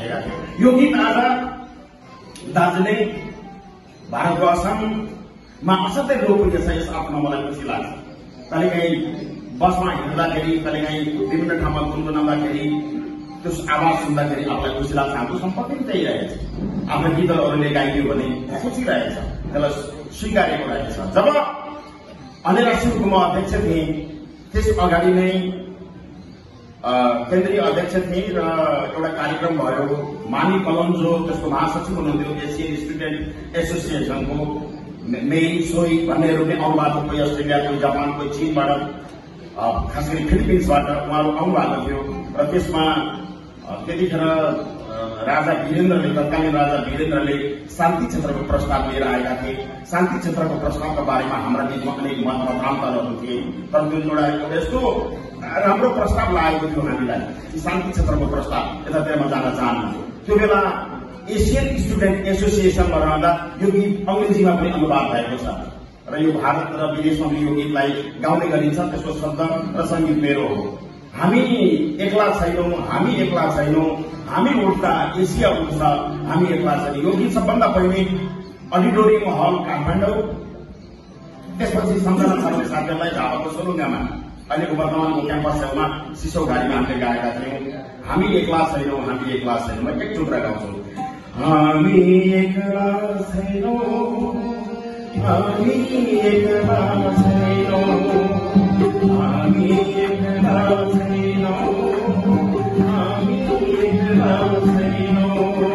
भइसकेका थियो। यो गीत आज दार्जिलिङ भारतको असममा असाध्यै लोकप्रिय छ। यस आफ्नो मलाई खुसी लाग्छ। कहिलेकाहीँ बसमा हिँड्दाखेरि, कहिलेकाहीँ विभिन्न ठाउँमा गुनगुनाउँदाखेरि त्यो आवाज सुन्दाखेरि आफूलाई खुसी लाग्छ। हाम्रो सम्पत्ति पनि त्यही रहेछ। आफ्नो गीतहरू अरूले गाइदियो भने खुसी रहेछ, त्यसलाई स्वीकारेको रहेछ। जब अनेरा शिवको म अध्यक्ष थिएँ, त्यस अगाडि नै केन्द्रीय अध्यक्ष थिए र एउटा कार्यक्रम भयो। मानी कलन्जो त्यसको महासचिव हुनुहुन्थ्यो, एसियन स्टुडेन्ट एसोसिएसनको मेरी सोही भन्नेहरू पनि आउनुभएको, कोही अस्ट्रेलिया, कोही जापान, कोही चीनबाट, खास गरी फिलिपिन्सबाट उहाँहरू आउनुभएको थियो। र त्यसमा त्यतिखेर राजा वीरेन्द्रले, तत्कालीन राजा वीरेन्द्रले शान्ति क्षेत्रको प्रस्ताव लिएर आएका थिए। शान्ति क्षेत्रको प्रस्तावका बारेमा हाम्रा बीचमा अनेक मतमतान्तरहरू थिए, तर जुन एउटा यस्तो राम्रो प्रस्ताव लागेको थियो हामीलाई, शान्ति क्षेत्रको प्रस्ताव, यतातिरमा जान चाहन्छु। त्यो बेला एसियन स्टुडेन्ट एसोसिएसनमा रहँदा यो गीत अंग्रेजीमा पनि अनुवाद भएको छ र यो भारत र विदेशमा पनि यो गीतलाई गाउने गरिन्छ। त्यसको शब्द र सङ्गीत मेरो हो। हामी एक्ला छैनौं, हामी एक्ला छैनौं, हामी उठ्दा एसिया उठ्छ, हामी एक्ला छैनौं। यो गीत सबभन्दा पहिले अडिटोरियम हल काठमाडौँ, त्यसपछि सम्झना छाउने साथीहरूलाई झापाको सोलुङ्गामा, अहिलेको वर्तमानको क्याम्पस छेउमा सिसौ घारीमा हामीले गाएका थियौँ। हामी एक्ला छैनौं, हामी एक्ला छैनौं। एक टुक्रा गाउँछु। हामी एक्ला छैनौं, हामी एक्ला छैनौं, हामी एक्ला छैनौं, हामी एक्ला छैनौं।